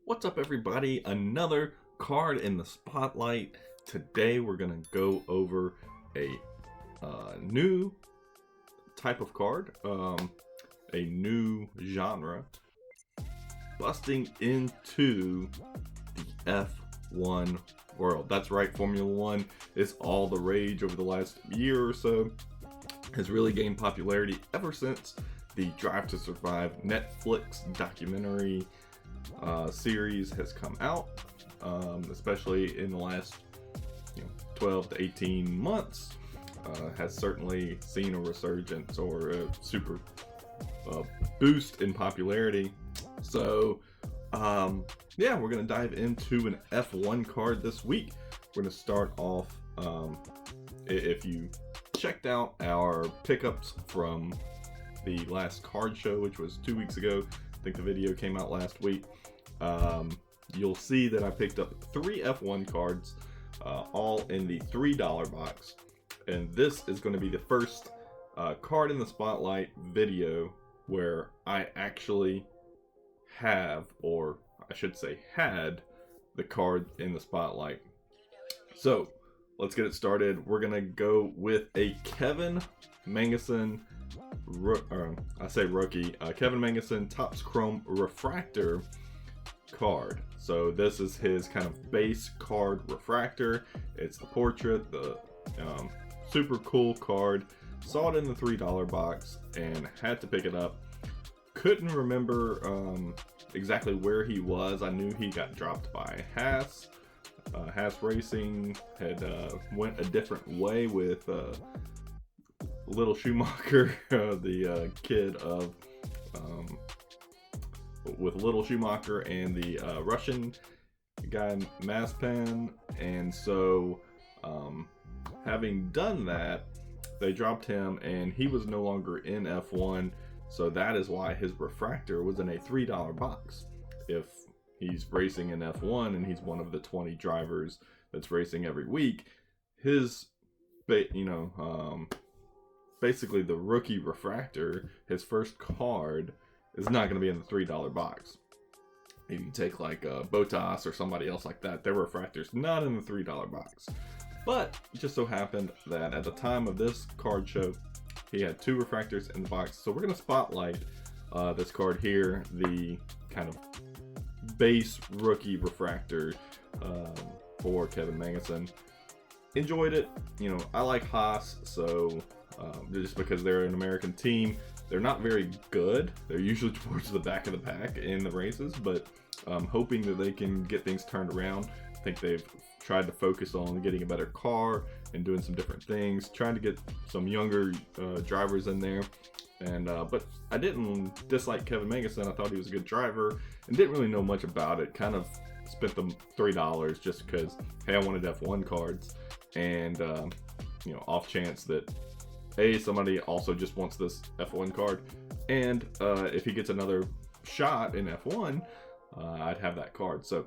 What's up, everybody? Another card in the spotlight. Today we're gonna go over a new type of card, a new genre, busting into the F1 world. That's right, Formula One is all the rage over the last year or so. Has really gained popularity ever since the Drive to Survive Netflix documentary series has come out, especially in the last 12 to 18 months. Has certainly seen a resurgence or a super boost in popularity. So yeah, we're gonna dive into an F1 card this week. We're gonna start off, if you checked out our pickups from the last card show, which was 2 weeks ago, I think the video came out last week, you'll see that I picked up 3 F1 cards, all in the $3 box. And this is going to be the first card in the spotlight video where I actually have, or I should say had, the card in the spotlight. So let's get it started. We're going to go with a Kevin Magnussen, Kevin Magnussen Topps Chrome Refractor card. So this is his kind of base card refractor. It's the portrait, the super cool card. Saw it in the $3 box and had to pick it up. Couldn't remember exactly where he was. I knew he got dropped by Haas. Haas Racing had went a different way with Little Schumacher, the kid of with Little Schumacher and the Russian guy Mazepin. And so having done that, they dropped him and he was no longer in F1. So that is why his refractor was in a $3 box. If he's racing in F1 and he's one of the 20 drivers that's racing every week, his basically the rookie refractor, his first card, is not going to be in the $3 box. If you take like Bottas or somebody else like that, their refractor's not in the $3 box. But it just so happened that at the time of this card show, he had 2 refractors in the box. So we're going to spotlight this card here, the kind of base rookie refractor for Kevin Magnussen. Enjoyed it. I like Haas, so just because they're an American team, they're not very good. They're usually towards the back of the pack in the races, but I'm hoping that they can get things turned around. I think they've tried to focus on getting a better car and doing some different things, trying to get some younger drivers in there. And but I didn't dislike Kevin Magnussen. I thought he was a good driver and didn't really know much about it. Kind of spent them $3 just because, hey, I wanted F1 cards, and off chance that somebody also just wants this F1 card, and if he gets another shot in F1, I'd have that card. So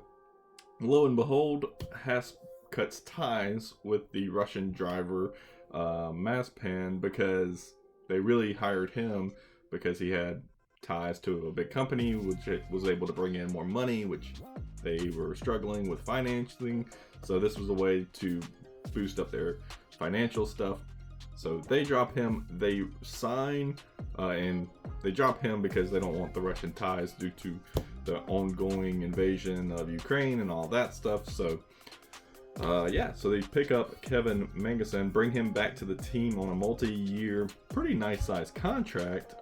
lo and behold, Haas cuts ties with the Russian driver Mazepin, because they really hired him because he had ties to a big company which was able to bring in more money, which they were struggling with financing. So this was a way to boost up their financial stuff. So they drop him. They sign and they drop him because they don't want the Russian ties due to the ongoing invasion of Ukraine and all that stuff. So yeah, so they pick up Kevin Magnussen, bring him back to the team on a multi-year, pretty nice size contract.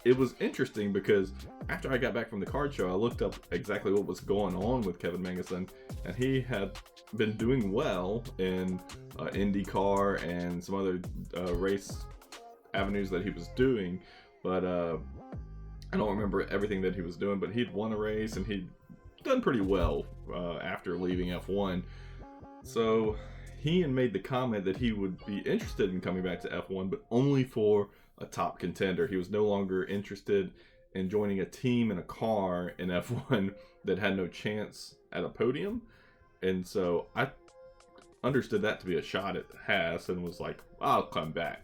It was interesting because after I got back from the card show, I looked up exactly what was going on with Kevin Magnussen, and he had been doing well in IndyCar and some other race avenues that he was doing, but I don't remember everything that he was doing, but he'd won a race and he'd done pretty well after leaving F1. So he had made the comment that he would be interested in coming back to F1, but only for a top contender. He was no longer interested in joining a team in a car in F1 that had no chance at a podium. And so I understood that to be a shot at Haas and was like, I'll come back,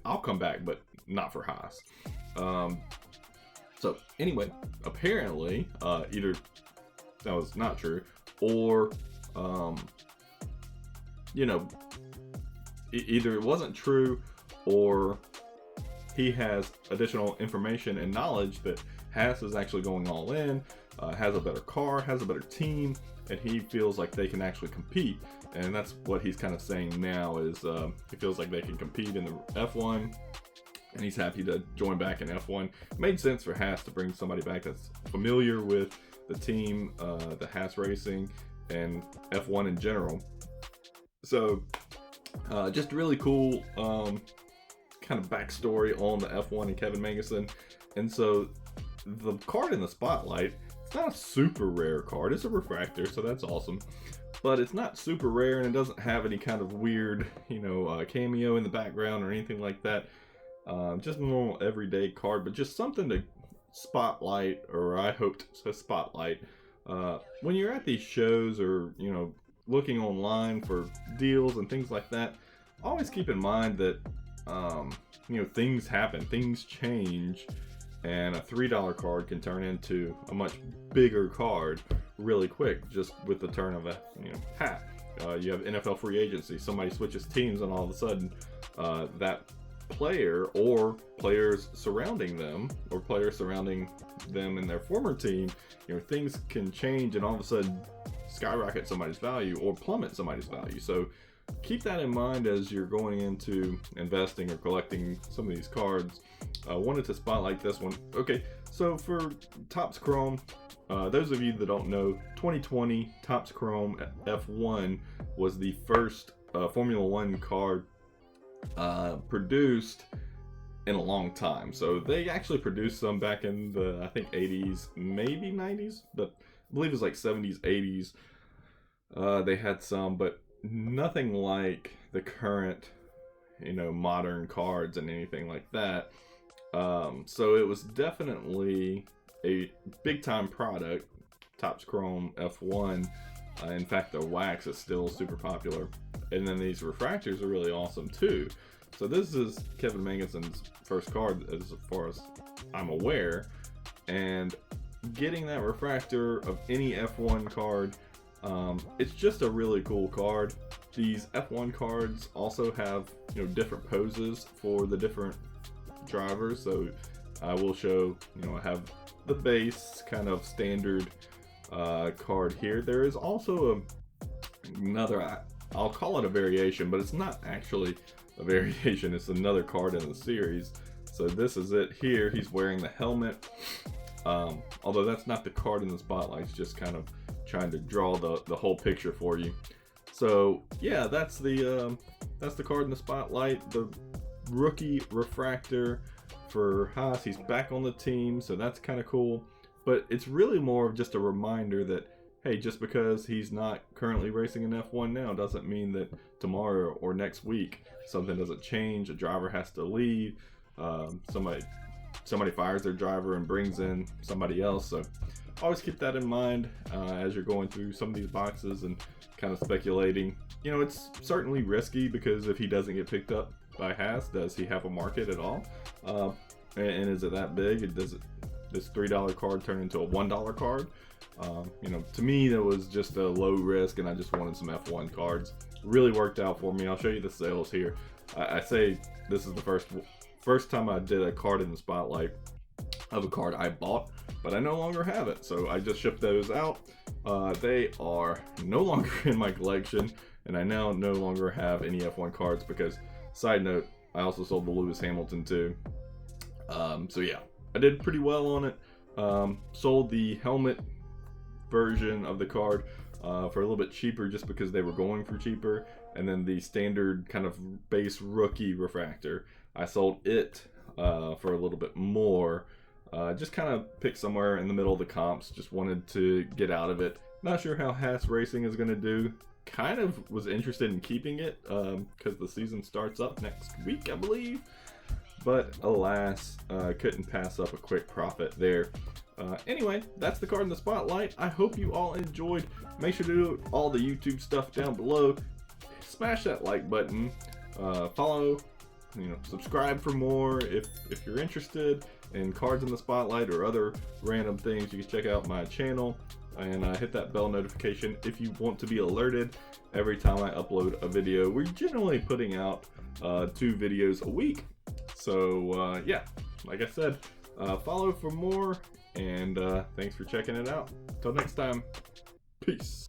but not for Haas. So anyway, apparently either that was not true, or you know, either it wasn't true, or he has additional information and knowledge that Haas is actually going all in, has a better car, has a better team, and he feels like they can actually compete. And that's what he's kind of saying now, is he feels like they can compete in the F1, and he's happy to join back in F1. It made sense for Haas to bring somebody back that's familiar with the team, the Haas Racing, and F1 in general. So just really cool kind of backstory on the F1 and Kevin Magnussen. And so the card in the spotlight, it's not a super rare card. It's a refractor, so that's awesome. But it's not super rare, and it doesn't have any kind of weird, cameo in the background or anything like that. Just a normal everyday card, but just something to spotlight, or I hoped to spotlight. When you're at these shows, or, looking online for deals and things like that, always keep in mind that, things happen, things change, and a $3 card can turn into a much bigger card really quick, just with the turn of a hat. You have NFL free agency, somebody switches teams, and all of a sudden that player, or players surrounding them, or players surrounding them in their former team, things can change and all of a sudden skyrocket somebody's value or plummet somebody's value. So keep that in mind as you're going into investing or collecting some of these cards. I wanted to spotlight this one. Okay, so for Topps Chrome, those of you that don't know, 2020 Topps Chrome F1 was the first Formula One card produced in a long time. So they actually produced some back in the, I think, 80s, maybe 90s, but I believe it was like 70s, 80s. They had some, but nothing like the current, modern cards and anything like that. So it was definitely a big time product, Topps Chrome F1. In fact, the wax is still super popular. And then these refractors are really awesome too. So this is Kevin Magnussen's first card as far as I'm aware. And getting that refractor of any F1 card, it's just a really cool card. These F1 cards also have different poses for the different drivers. So I will show, I have the base kind of standard card here. There is also another, I'll call it a variation, but it's not actually a variation. It's another card in the series. So this is it here. He's wearing the helmet. Although that's not the card in the spotlight. It's just kind of trying to draw the whole picture for you. So yeah, that's the card in the spotlight. The rookie refractor for Haas. He's back on the team, so that's kind of cool. But it's really more of just a reminder that, hey, just because he's not currently racing in F1 now doesn't mean that tomorrow or next week something doesn't change. A driver has to leave. Somebody fires their driver and brings in somebody else. So always keep that in mind as you're going through some of these boxes and kind of speculating. It's certainly risky, because if he doesn't get picked up by Haas, does he have a market at all? And is it that big? Does this $3 card turn into a $1 card? To me, that was just a low risk, and I just wanted some F1 cards. Really worked out for me. I'll show you the sales here. I say this is the first time I did a card in the spotlight of a card I bought, but I no longer have it, so I just shipped those out. They are no longer in my collection, and I now no longer have any F1 cards because, side note, I also sold the Lewis Hamilton too. So yeah, I did pretty well on it. Sold the helmet version of the card for a little bit cheaper, just because they were going for cheaper, and then the standard kind of base rookie refractor, I sold it for a little bit more. Just kind of picked somewhere in the middle of the comps. Just wanted to get out of it. Not sure how Haas Racing is going to do. Kind of was interested in keeping it because the season starts up next week, I believe. But alas, couldn't pass up a quick profit there. Anyway, that's the card in the spotlight. I hope you all enjoyed. Make sure to do all the YouTube stuff down below. Smash that like button. Follow, subscribe for more. If you're interested in cards in the spotlight or other random things, you can check out my channel. and hit that bell notification if you want to be alerted every time I upload a video. We're generally putting out 2 videos a week. So yeah, like I said, follow for more, and thanks for checking it out. Till next time, peace.